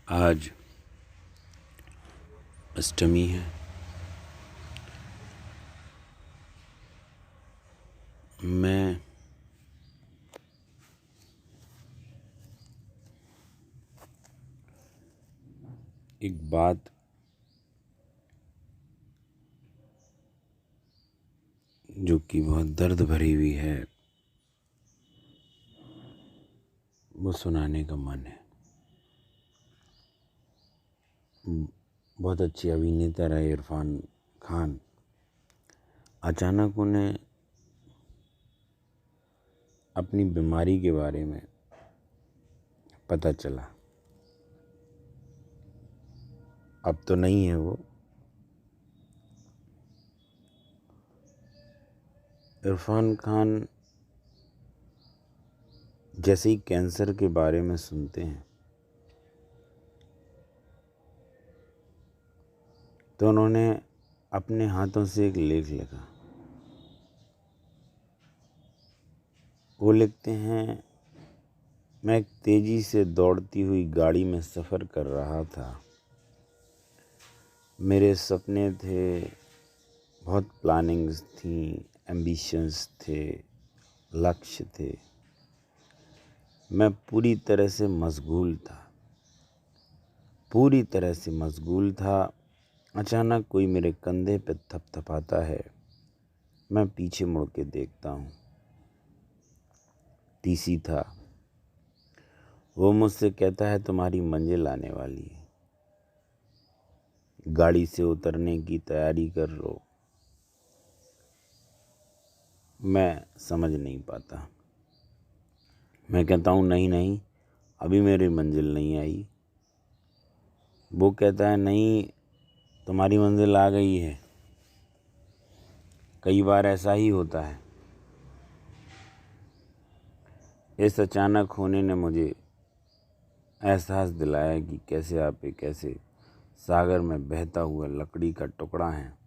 आज अष्टमी है। मैं एक बात जो कि बहुत दर्द भरी हुई है वो सुनाने का मन है। बहुत अच्छी अभिनेता रहे इरफान खान। अचानक उन्हें अपनी बीमारी के बारे में पता चला। अब तो नहीं है वो। इरफान खान जैसे ही कैंसर के बारे में सुनते हैं तो उन्होंने अपने हाथों से एक लेख लिखा। वो लिखते हैं, मैं एक तेजी से दौड़ती हुई गाड़ी में सफ़र कर रहा था। मेरे सपने थे, बहुत प्लानिंग्स थी, एम्बिशंस थे, लक्ष्य थे। मैं पूरी तरह से मशगूल था। अचानक कोई मेरे कंधे पे थपथपाता है। मैं पीछे मुड़ के देखता हूँ। टीसी था। वो मुझसे कहता है, तुम्हारी मंजिल आने वाली है, गाड़ी से उतरने की तैयारी कर लो। मैं समझ नहीं पाता। मैं कहता हूँ, नहीं, अभी मेरी मंजिल नहीं आई। वो कहता है, नहीं, तुम्हारी मंजिल आ गई है। कई बार ऐसा ही होता है। इस अचानक होने ने मुझे एहसास दिलाया कि कैसे आप एक ऐसे सागर में बहता हुआ लकड़ी का टुकड़ा हैं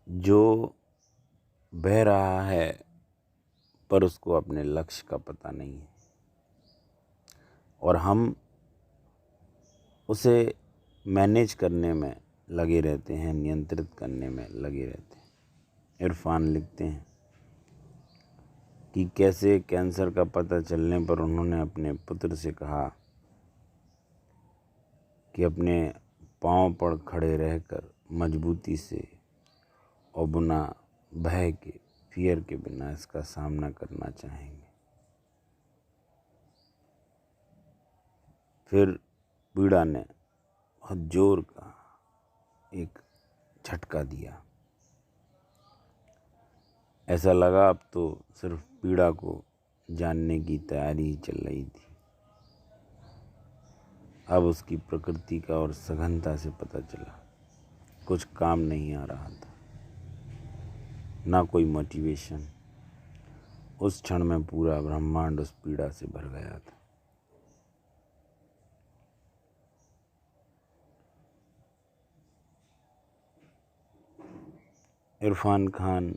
जो बह रहा है पर उसको अपने लक्ष्य का पता नहीं है, और हम उसे मैनेज करने में लगे रहते हैं, नियंत्रित करने में लगे रहते हैं। इरफान लिखते हैं कि कैसे कैंसर का पता चलने पर उन्होंने अपने पुत्र से कहा कि अपने पांव पर खड़े रहकर मजबूती से और बिना भय के, फियर के बिना इसका सामना करना चाहेंगे। फिर पीड़ा ने बहुत जोर का एक झटका दिया। ऐसा लगा अब तो सिर्फ पीड़ा को जानने की तैयारी ही चल रही थी। अब उसकी प्रकृति का और सघनता से पता चला। कुछ काम नहीं आ रहा था, ना कोई मोटिवेशन। उस क्षण में पूरा ब्रह्मांड उस पीड़ा से भर गया था। इरफान खान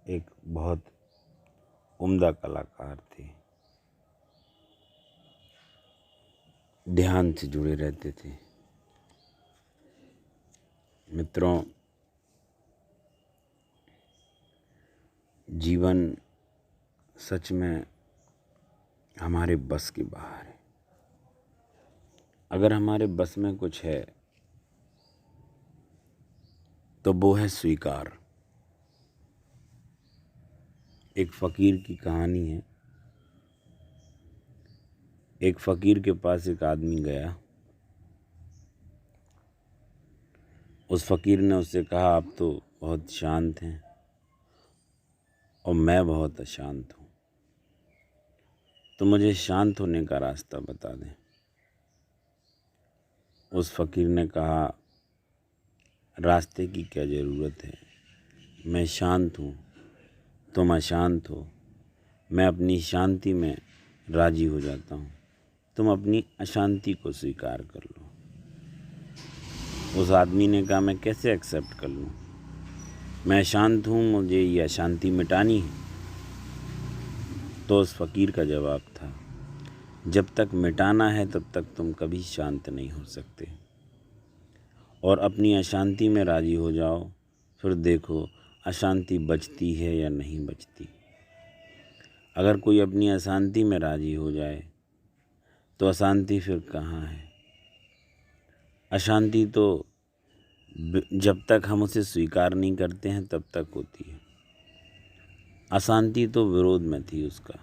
एक बहुत उम्दा कलाकार थे। ध्यान से जुड़े रहते थे। मित्रों, जीवन सच में हमारे बस के बाहर है। अगर हमारे बस में कुछ है तो वो है स्वीकार। एक फ़कीर की कहानी है। एक फ़कीर के पास एक आदमी गया। उस फ़कीर ने उससे कहा, आप तो बहुत शांत हैं और मैं बहुत अशांत हूँ, तो मुझे शांत होने का रास्ता बता दें। उस फ़कीर ने कहा, रास्ते की क्या ज़रूरत है, मैं शांत हूँ, तुम अशांत हो। मैं अपनी शांति में राज़ी हो जाता हूँ, तुम अपनी अशांति को स्वीकार कर लो। उस आदमी ने कहा, मैं कैसे एक्सेप्ट कर लूँ, मैं शांत हूँ, मुझे ये अशांति मिटानी है। तो उस फ़कीर का जवाब था, जब तक मिटाना है तब तक तुम कभी शांत नहीं हो सकते। और अपनी अशांति में राजी हो जाओ, फिर देखो अशांति बचती है या नहीं बचती। अगर कोई अपनी अशांति में राजी हो जाए तो अशांति फिर कहाँ है। अशांति तो जब तक हम उसे स्वीकार नहीं करते हैं तब तक होती है। अशांति तो विरोध में थी उसका।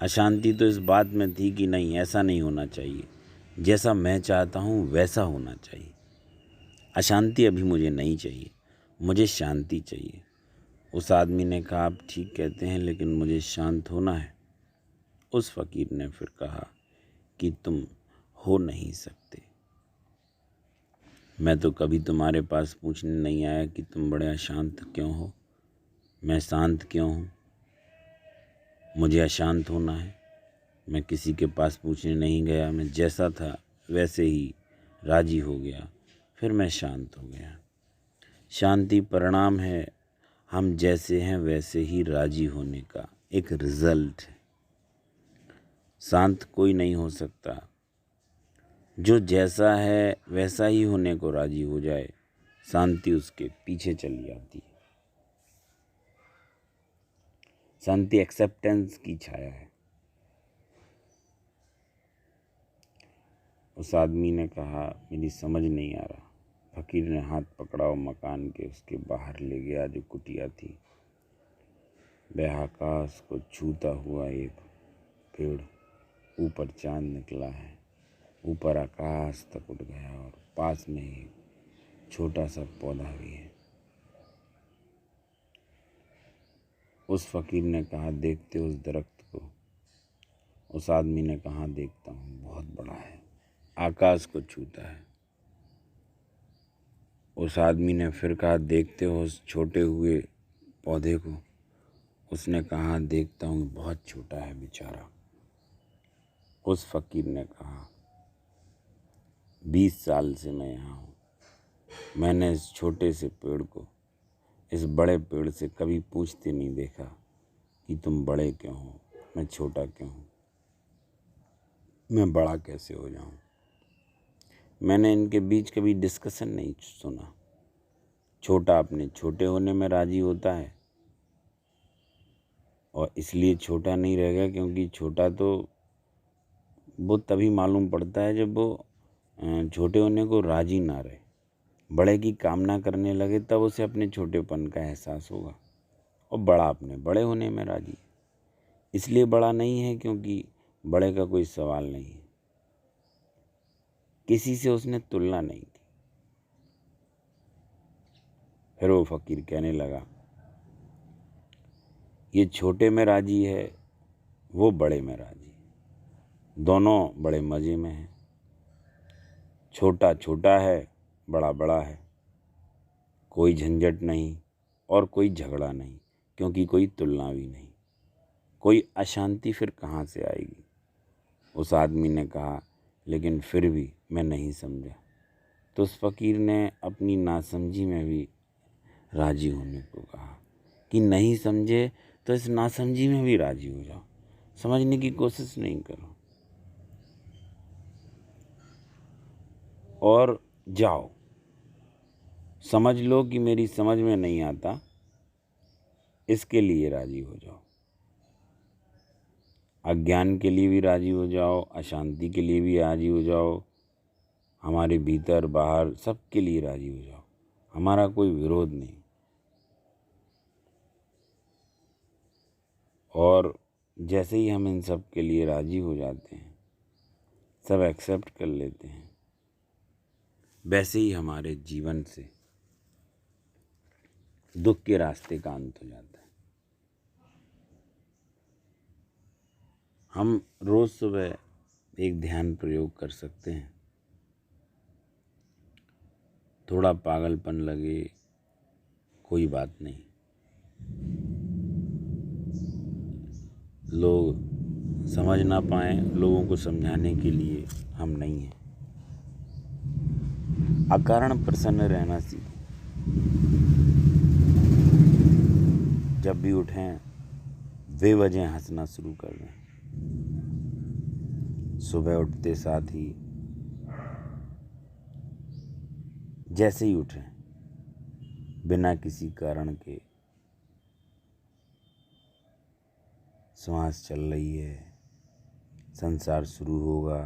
अशांति तो इस बात में थी कि नहीं, ऐसा नहीं होना चाहिए, जैसा मैं चाहता हूँ वैसा होना चाहिए। अशांति अभी मुझे नहीं चाहिए, मुझे शांति चाहिए। उस आदमी ने कहा, आप ठीक कहते हैं, लेकिन मुझे शांत होना है। उस फ़कीर ने फिर कहा कि तुम हो नहीं सकते। मैं तो कभी तुम्हारे पास पूछने नहीं आया कि तुम बड़े अशांत क्यों हो, मैं शांत क्यों हूँ। मुझे अशांत होना है। मैं किसी के पास पूछने नहीं गया, मैं जैसा था वैसे ही राजी हो गया, फिर मैं शांत हो गया। शांति परिणाम है हम जैसे हैं वैसे ही राजी होने का एक रिज़ल्ट है। शांत कोई नहीं हो सकता। जो जैसा है वैसा ही होने को राजी हो जाए, शांति उसके पीछे चली आती है। शांति एक्सेप्टेंस की छाया है। उस आदमी ने कहा, मेरी समझ नहीं आ रहा। फ़कीर ने हाथ पकड़ा और मकान के उसके बाहर ले गया जो कुटिया थी। वह आकाश को छूता हुआ एक पेड़, ऊपर चांद निकला है, ऊपर आकाश तक उठ गया और पास में ही छोटा सा पौधा भी है। उस फ़कीर ने कहा, देखते हो उस दरख्त को? उस आदमी ने कहा, देखता हूँ, बहुत बड़ा है, आकाश को छूता है। उस आदमी ने फिर कहा, देखते हो उस छोटे हुए पौधे को? उसने कहा, देखता हूँ, बहुत छोटा है बेचारा। उस फ़कीर ने कहा, 20 साल से मैं यहाँ हूँ, मैंने इस छोटे से पेड़ को इस बड़े पेड़ से कभी पूछते नहीं देखा कि तुम बड़े क्यों हो, मैं छोटा क्यों हूँ, मैं बड़ा कैसे हो जाऊँ। मैंने इनके बीच कभी डिस्कशन नहीं सुना। छोटा अपने छोटे होने में राजी होता है और इसलिए छोटा नहीं रह गया, क्योंकि छोटा तो वो तभी मालूम पड़ता है जब वो छोटे होने को राजी ना रहे, बड़े की कामना करने लगे, तब उसे अपने छोटेपन का एहसास होगा। और बड़ा अपने बड़े होने में राजी इसलिए बड़ा नहीं है क्योंकि बड़े का कोई सवाल नहीं है, किसी से उसने तुलना नहीं की। फिर वो फ़कीर कहने लगा, ये छोटे में राजी है, वो बड़े में राजी है, दोनों बड़े मज़े में हैं। छोटा छोटा है, बड़ा बड़ा है, कोई झंझट नहीं और कोई झगड़ा नहीं, क्योंकि कोई तुलना भी नहीं। कोई अशांति फिर कहाँ से आएगी। उस आदमी ने कहा, लेकिन फिर भी मैं नहीं समझा। तो उस फ़कीर ने अपनी नासमझी में भी राजी होने को कहा कि नहीं समझे तो इस नासमझी में भी राजी हो जाओ, समझने की कोशिश नहीं करो और जाओ, समझ लो कि मेरी समझ में नहीं आता, इसके लिए राजी हो जाओ। अज्ञान के लिए भी राजी हो जाओ, अशांति के लिए भी राजी हो जाओ, हमारे भीतर बाहर सबके लिए राजी हो जाओ। हमारा कोई विरोध नहीं। और जैसे ही हम इन सब के लिए राजी हो जाते हैं, सब एक्सेप्ट कर लेते हैं, वैसे ही हमारे जीवन से दुख के रास्ते का अंत हो जाता है। हम रोज़ सुबह एक ध्यान प्रयोग कर सकते हैं। थोड़ा पागलपन लगे कोई बात नहीं, लोग समझ ना पाएं, लोगों को समझाने के लिए हम नहीं हैं। अकारण प्रसन्न रहना सीखें। जब भी उठें बेवजह हंसना शुरू कर दें। सुबह उठते साथ ही जैसे ही उठें, बिना किसी कारण के श्वास चल रही है, संसार शुरू होगा,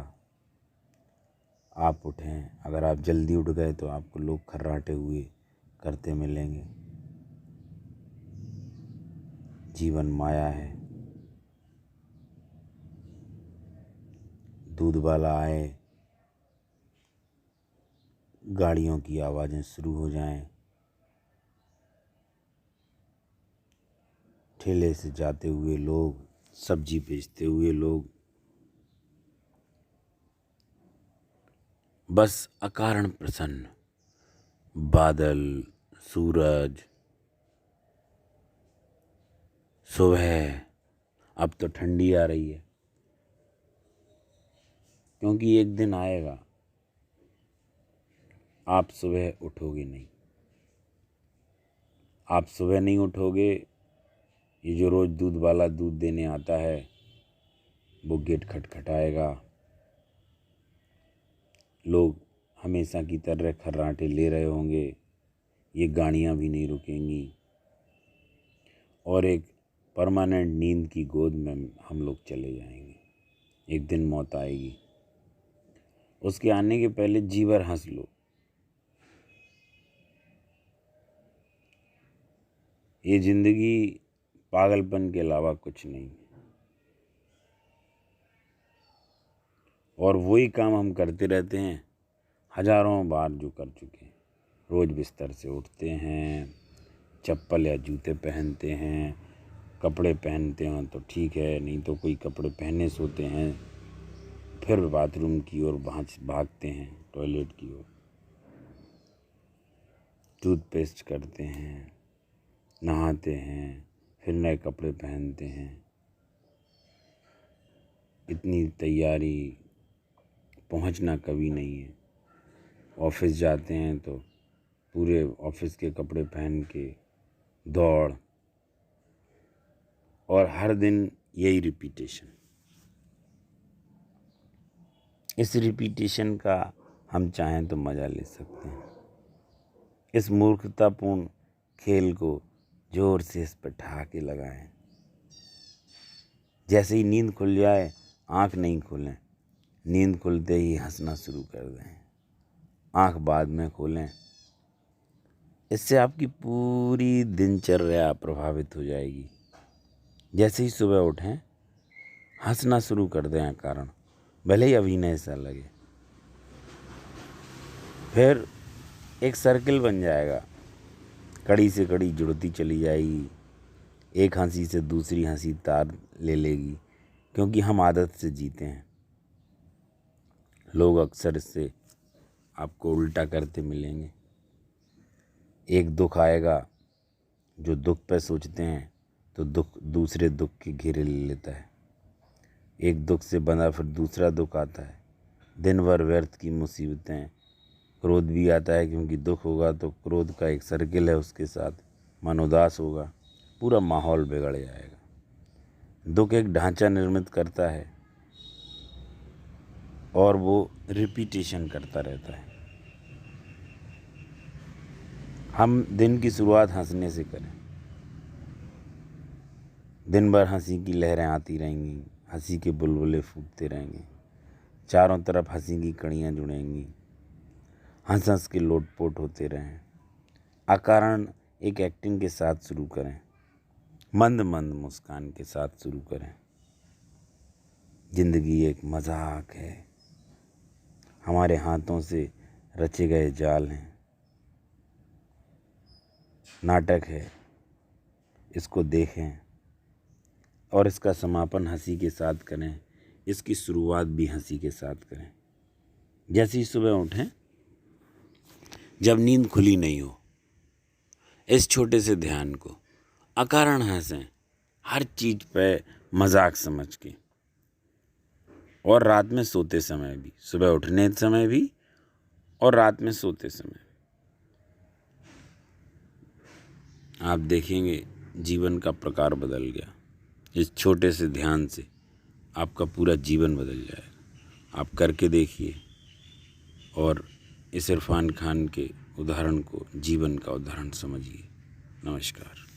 आप उठें। अगर आप जल्दी उठ गए तो आपको लोग खर्राटे हुए करते मिलेंगे। जीवन माया है। दूध वाला आए, गाड़ियों की आवाज़ें शुरू हो जाएं, ठेले से जाते हुए लोग, सब्जी बेचते हुए लोग, बस अकारण प्रसन्न, बादल, सूरज, सुबह। अब तो ठंडी आ रही है, क्योंकि एक दिन आएगा आप सुबह उठोगे नहीं। आप सुबह नहीं उठोगे, ये जो रोज़ दूध वाला दूध देने आता है वो गेट खटखटाएगा। लोग हमेशा की तरह खर्राटे ले रहे होंगे, ये गाड़ियाँ भी नहीं रुकेंगी और एक परमानेंट नींद की गोद में हम लोग चले जाएंगे। एक दिन मौत आएगी, उसके आने के पहले जी भर हंस लो। ये ज़िंदगी पागलपन के अलावा कुछ नहीं, और वही काम हम करते रहते हैं हजारों बार जो कर चुके हैं। रोज़ बिस्तर से उठते हैं, चप्पल या जूते पहनते हैं, कपड़े पहनते हैं तो ठीक है, नहीं तो कोई कपड़े पहने सोते हैं, फिर बाथरूम की ओर भागते हैं, टॉयलेट की ओर, टूथपेस्ट करते हैं, नहाते हैं, फिर नए कपड़े पहनते हैं। इतनी तैयारी, पहुंचना कभी नहीं है। ऑफिस जाते हैं तो पूरे ऑफिस के कपड़े पहन के दौड़, और हर दिन यही रिपीटेशन। इस रिपीटेशन का हम चाहें तो मज़ा ले सकते हैं। इस मूर्खतापूर्ण खेल को जोर से इस पर ठहाके लगाएं। जैसे ही नींद खुल जाए, आँख नहीं खोलें, नींद खुलते ही हंसना शुरू कर दें, आँख बाद में खोलें। इससे आपकी पूरी दिनचर्या प्रभावित हो जाएगी। जैसे ही सुबह उठें, हंसना शुरू कर दें कारण, भले ही अभिनय सा लगे। फिर एक सर्किल बन जाएगा, कड़ी से कड़ी जुड़ती चली जाएगी, एक हंसी से दूसरी हंसी तार ले लेगी, क्योंकि हम आदत से जीते हैं। लोग अक्सर इससे आपको उल्टा करते मिलेंगे। एक दुख आएगा, जो दुख पे सोचते हैं तो दुख दूसरे दुख के घेरे ले लेता है। एक दुख से बंधा फिर दूसरा दुख आता है, दिन भर व्यर्थ की मुसीबतें। क्रोध भी आता है, क्योंकि दुख होगा तो क्रोध का एक सर्किल है, उसके साथ मन उदास होगा, पूरा माहौल बिगड़ जाएगा। दुख एक ढांचा निर्मित करता है और वो रिपीटेशन करता रहता है। हम दिन की शुरुआत हंसने से करें। दिन भर हंसी की लहरें आती रहेंगी, हंसी के बुलबुले फूटते रहेंगे, चारों तरफ हंसी की कड़ियाँ जुड़ेंगी, हंस हंस के लोटपोट होते रहें। अकारण एक एक्टिंग के साथ शुरू करें, मंद मंद मुस्कान के साथ शुरू करें। जिंदगी एक मजाक है, हमारे हाथों से रचे गए जाल हैं, नाटक है। इसको देखें और इसका समापन हंसी के साथ करें, इसकी शुरुआत भी हंसी के साथ करें। जैसे ही सुबह उठें, जब नींद खुली नहीं हो, इस छोटे से ध्यान को अकारण हंसें, हर चीज़ पे मजाक समझ के। और रात में सोते समय भी, सुबह उठने समय भी और रात में सोते समय, आप देखेंगे जीवन का प्रकार बदल गया। इस छोटे से ध्यान से आपका पूरा जीवन बदल जाएगा। आप करके देखिए और इस इरफान खान के उदाहरण को जीवन का उदाहरण समझिए। नमस्कार।